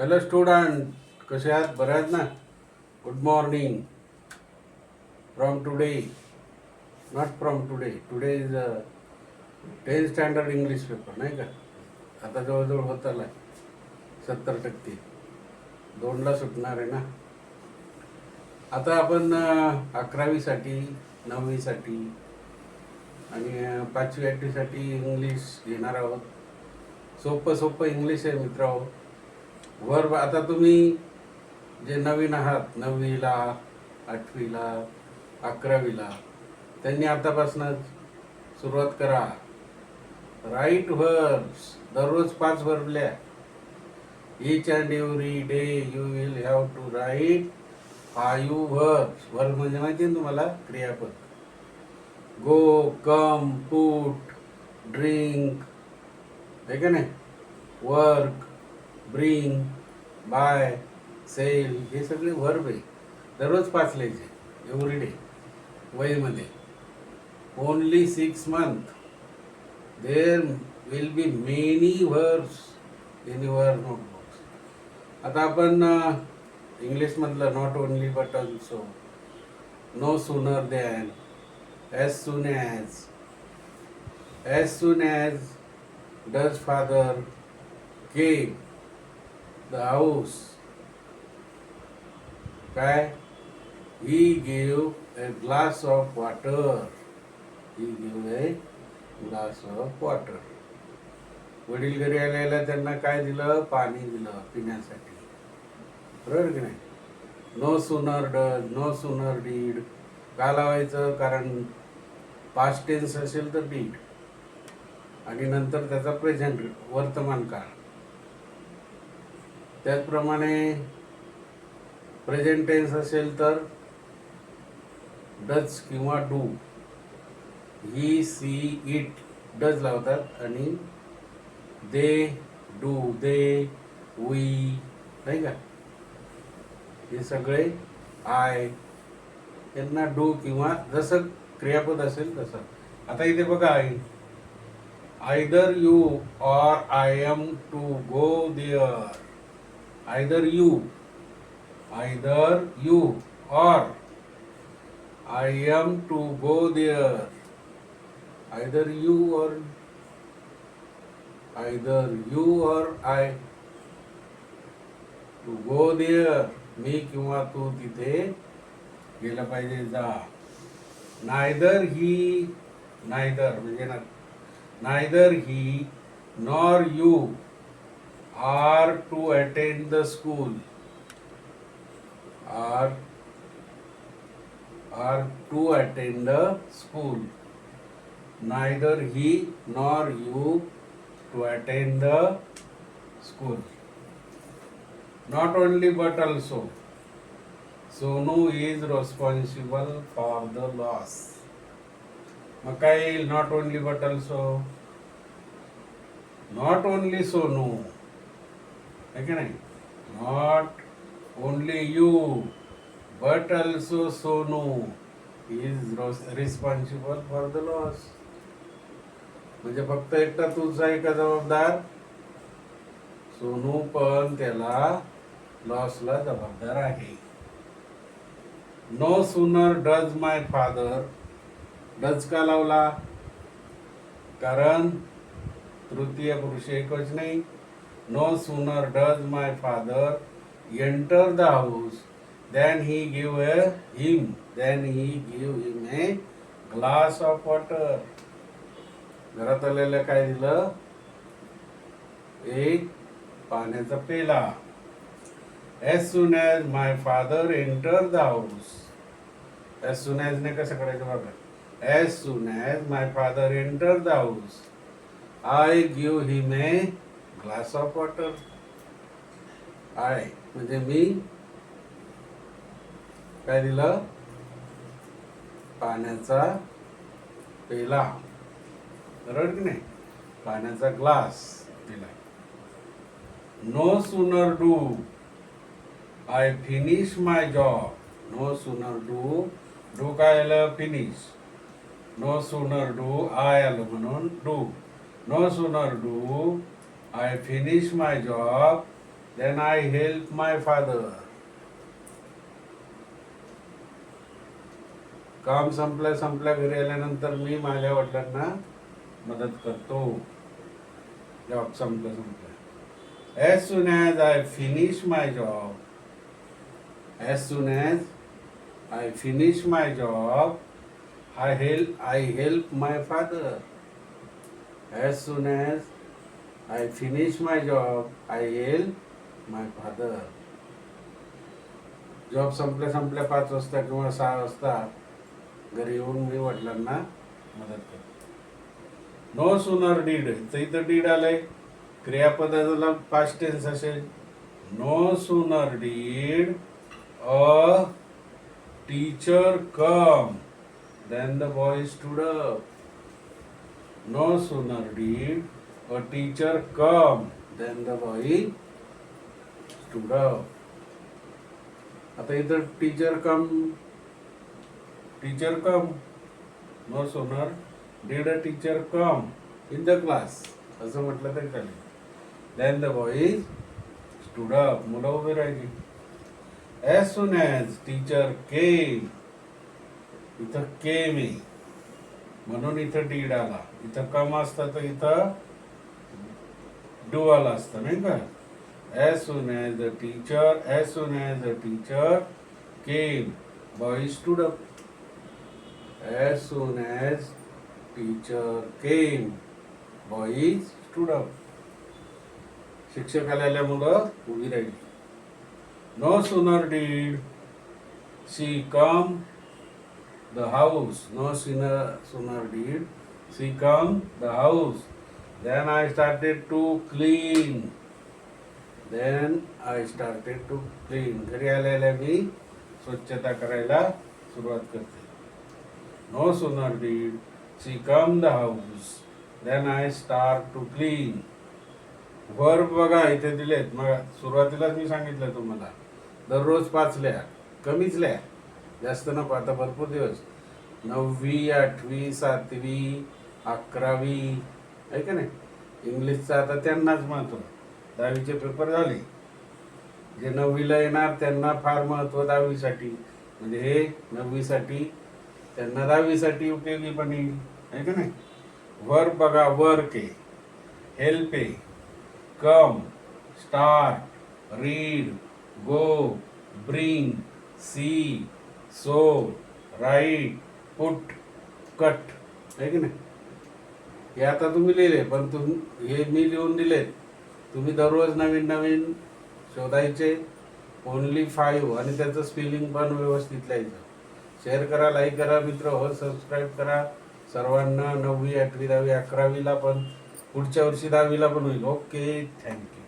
Hello student, कसे आहात? बरे आहेत ना? Good morning. From today, not from today, today is 10th standard English paper, नाही का? आता जवळजवळ होत आला 70%. 2ला सुटणार आहे ना. आता आपण 11वीसाठी, 9वीसाठी आणि 5वी 8वीसाठी इंग्लिश घेणार आहोत. सोपं सोपं इंग्लिश आहे मित्रांनो. वर्ब आता तुम्ही जे नवीन आहात 9वीला, 8वीला, 11वीला, त्यांनी आतापासूनच सुरुवात करा. राईट वर्ब्स, दररोज 5 वर्ब लिहा. Each and every day you will have to write 5 verbs. Verb म्हणजे माहिती आहे तुम्हाला? क्रियापद. गो, कम, पुट, ड्रिंक, आहे का नाही? वर्क, ब्रिंग, बाय, सेल, हे सगळे वर्ब आहे. दररोज 5 लिहायचे एव्हरी डे. वहीमध्ये only 6 months there will be many verbs in your notebooks. आता आपण इंग्लिशमधलं not only but also, no sooner than, as soon as does father came the house. काय? He gave a glass of water. He gave a glass of water. वडील घरी आलेला त्यांना काय दिलं? पाणी दिलं पिण्यासाठी. बरोबर की नाही? No sooner does, no sooner did. का लावायचं? कारण पास्ट टेन्स असेल तर डीड आणि नंतर त्याचा प्रेझेंट वर्तमान काळ. त्याचप्रमाणे प्रेझेंट टेन्स असेल तर डज किंवा do. He, she, it, does लावतात आणि दे, डू, दे, वी, नाही का? हे सगळे आय, यांना डू किंवा जसं क्रियापद असेल तसं. आता इथे बघा, either you or I am to go there. Either you or I am to go there. Either you or I to go there. मी किंवा तू तिथे गेला पाहिजे, जा. Neither म्हणजे neither he nor you are to attend the school. Are to attend the school. Neither he nor you to attend the school. Not only but also, Sonu is responsible for the loss. मग काय येईल? Not only but also. Not only Sonu, है की नाही? Not only you but also Sonu is responsible for the loss. म्हणजे फक्त एकटा तूच आहे का जबाबदार? सोनू पण त्याला लॉसला जबाबदार आहे. No sooner does my father. Does का लावला? कारण तृतीय पुरुष एकच नाही. No sooner does my father enter the house then he give him a glass of water. घरात आलेल्या काय दिलं? एक पाण्याचा पेला. as soon as my father enter the house. as soon as ने कसं करायचं बघा? as soon as my father enter the house I give him a glass of water. म्हणजे मी काय दिलं? पाण्याचा पेला. बरोबर की नाही? पाण्याचा ग्लास दिला. No sooner do I finish my job. No sooner do काय आलं? Finish. No sooner do I आलं म्हणून do. No sooner do I finish my job Then I help my father. काम संपल्या घरी आल्यानंतर मी माझ्या वडिलांना मदत करतो. जॉब संपल्या. As soon as I finish my job, I help my father. As soon as I finish my job, I help my father. Job संपल्या 5 वाजता किंवा 6 वाजता घरी येऊन मी वडिलांना मदत करतो. नो सुनर डीड, तर इथं डीड आलंय, क्रियापदाला पास्ट टेन्स असेल. No sooner did a teacher come then the boy stood up. No sooner did a teacher come then the boy stood up. आता इथं teacher come, no sooner did a teacher come in the class असं म्हटलं तरी चालेल. Then the boy stood up, मुलं उभी राहिली. As soon as teacher came, इथं केम आहे म्हणून इथं डीड आला. इथं कम असतं तर इथं डू आला असतं, नाही का. As soon as the teacher came, boy stood up. As soon as teacher came, boy stood up. शिक्षक आलेल्या मुलं उभी राहिली. No sooner did she come the house. No sooner did she come the house. Then I started to clean. घरी आलेल्या मी स्वच्छता करायला सुरुवात करते. No sooner did she come the house then I start to clean. Verb बघा इथे दिलेत. मग सुरुवातीलाच मी सांगितलं तुम्हाला दररोज 5 लिहा, कमीच लिहा, जास्त नको. आता भरपूर दिवस 9वी 8वी 7वी 11वी आहे का नाही. इंग्लिशचं आता त्यांनाच महत्व. 10वीचे पेपर झाले, जे 9वीला येणार त्यांना फार महत्व 10वीसाठी. म्हणजे हे 9वीसाठी त्यांना 10वीसाठी उपयोगी पण येईल, आहे का नाही. वर्ब बघा, वर्क आहे, हेल्प आहे, come, start, read, go, bring, see, sow, write, put, cut, आहे की नाही. हे आता तुम्ही लिहिले, पण हे मी लिहून दिलेत. तुम्ही दररोज नवीन शोधायचे. ओनली 5 आणि त्याचं स्पेलिंग पण व्यवस्थित लिहायचं. शेअर करा, लाईक करा मित्र हो, सबस्क्राईब करा. सर्वांना 9वी 8वी 10वी 11वीला पण, पुढच्या वर्षी 10वीला पण होईल. Okay, thank you.